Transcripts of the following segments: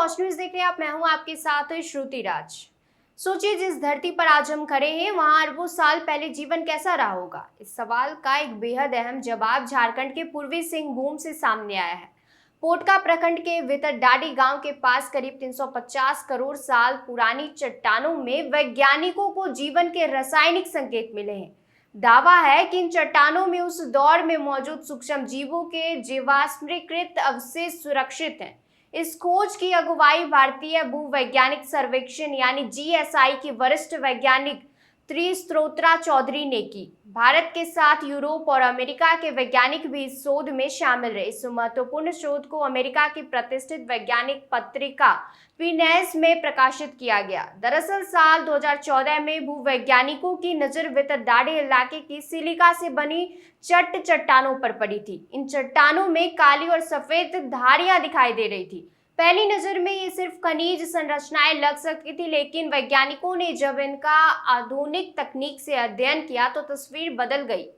Watch news देख रहे हैं आप। मैं हूं आपके साथ श्रुति राज। सोचिए, जिस धरती पर आज हम खड़े हैं वहां अरबों साल पहले जीवन कैसा रहा होगा। इस सवाल का एक बेहद अहम जवाब झारखंड के पूर्वी सिंहभूम से सामने आया है। पोटका प्रखंड के भितरडाडी गांव के पास करीब 350 करोड़ साल पुरानी चट्टानों में वैज्ञानिकों को जीवन के रासायनिक संकेत मिले हैं। दावा है कि इन चट्टानों में उस दौर में मौजूद सूक्ष्म जीवों के जीवाश्मीकृत अवशेष सुरक्षित हैं। इस खोज की अगुवाई भारतीय भूवैज्ञानिक सर्वेक्षण यानी जीएसआई की वरिष्ठ वैज्ञानिक त्रिस्तोत्रा चौधरी ने की। भारत के साथ यूरोप और अमेरिका के वैज्ञानिक भी इस शोध में शामिल रहे। इस महत्वपूर्ण शोध को अमेरिका की प्रतिष्ठित वैज्ञानिक पत्रिका पीनेस में प्रकाशित किया गया। दरअसल साल 2014 में भूवैज्ञानिकों की नजर भितरडाडी इलाके की सिलिका से बनी चट्टानों पर पड़ी थी। इन चट्टानों में काली और सफेद धारियां दिखाई दे रही थी। पहली नजर में ये सिर्फ खनिज संरचनाएं लग सकती थी, लेकिन वैज्ञानिकों ने जब इनका आधुनिक तकनीक से अध्ययन किया तो तस्वीर बदल गई।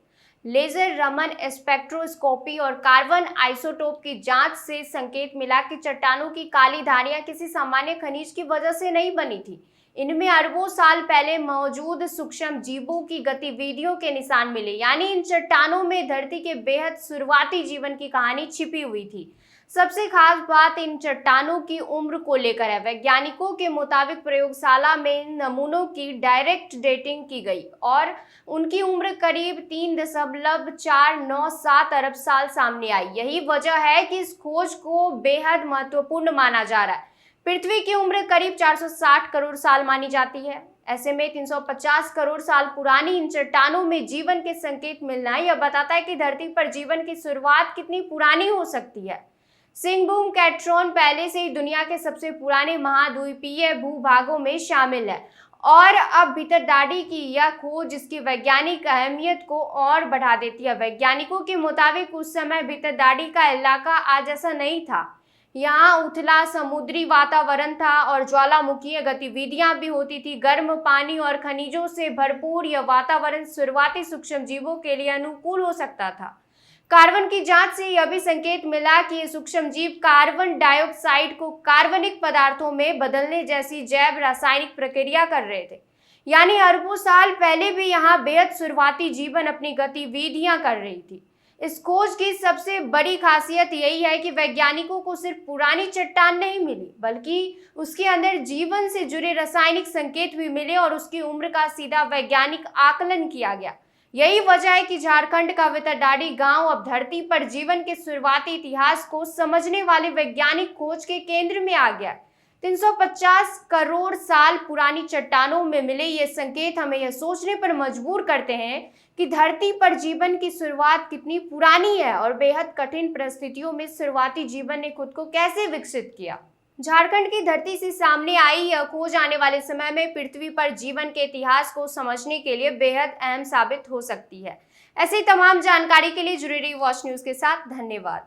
लेजर रमन स्पेक्ट्रोस्कोपी और कार्बन आइसोटोप की जांच से संकेत मिला कि चट्टानों की काली धारियां किसी सामान्य खनिज की वजह से नहीं बनी थी। इनमें अरबों साल पहले मौजूद सूक्ष्म जीवों की गतिविधियों के निशान मिले, यानी इन चट्टानों में धरती के बेहद शुरुआती जीवन की कहानी छिपी हुई थी। सबसे खास बात इन चट्टानों की उम्र को लेकर है। वैज्ञानिकों के मुताबिक प्रयोगशाला में नमूनों की डायरेक्ट डेटिंग की गई और उनकी उम्र करीब 3.497 अरब साल सामने आई। यही वजह है कि इस खोज को बेहद महत्वपूर्ण माना जा रहा है। पृथ्वी की उम्र करीब 460 करोड़ साल मानी जाती है। ऐसे में 350 करोड़ साल पुरानी इन चट्टानों में जीवन के संकेत मिलना यह बताता है कि धरती पर जीवन की शुरुआत कितनी पुरानी हो सकती है। सिंहभूम कैट्रॉन पहले से ही दुनिया के सबसे पुराने महाद्वीपीय भूभागों में शामिल है और अब भितरडाडी की यह खोज इसकी वैज्ञानिक अहमियत को और बढ़ा देती है। वैज्ञानिकों के मुताबिक उस समय भितरडाडी का इलाका आज ऐसा नहीं था। यहाँ उथला समुद्री वातावरण था और ज्वालामुखीय गतिविधियां भी होती थी। गर्म पानी और खनिजों से भरपूर यह वातावरण शुरुआती सूक्ष्म जीवों के लिए अनुकूल हो सकता था। कार्बन की जांच से यह भी संकेत मिला कि ये सूक्ष्म जीव कार्बन डाइऑक्साइड को कार्बनिक पदार्थों में बदलने जैसी जैव रासायनिक प्रक्रिया कर रहे थे, यानी अरबों साल पहले भी यहाँ बेहद शुरुआती जीवन अपनी गतिविधियां कर रही थी। इस खोज की सबसे बड़ी खासियत यही है कि वैज्ञानिकों को सिर्फ पुरानी चट्टान नहीं मिली, बल्कि उसके अंदर जीवन से जुड़े रासायनिक संकेत भी मिले और उसकी उम्र का सीधा वैज्ञानिक आकलन किया गया। यही वजह है कि झारखंड का भितरडाडी गांव अब धरती पर जीवन के शुरुआती इतिहास को समझने वाले वैज्ञानिक खोज के केंद्र में आ गया। 350 करोड़ साल पुरानी चट्टानों में मिले ये संकेत हमें यह सोचने पर मजबूर करते हैं कि धरती पर जीवन की शुरुआत कितनी पुरानी है और बेहद कठिन परिस्थितियों में शुरुआती जीवन ने खुद को कैसे विकसित किया। झारखंड की धरती से सामने आई यह खोज आने वाले समय में पृथ्वी पर जीवन के इतिहास को समझने के लिए बेहद अहम साबित हो सकती है। ऐसी तमाम जानकारी के लिए जुड़े रहिए वॉच न्यूज के साथ। धन्यवाद।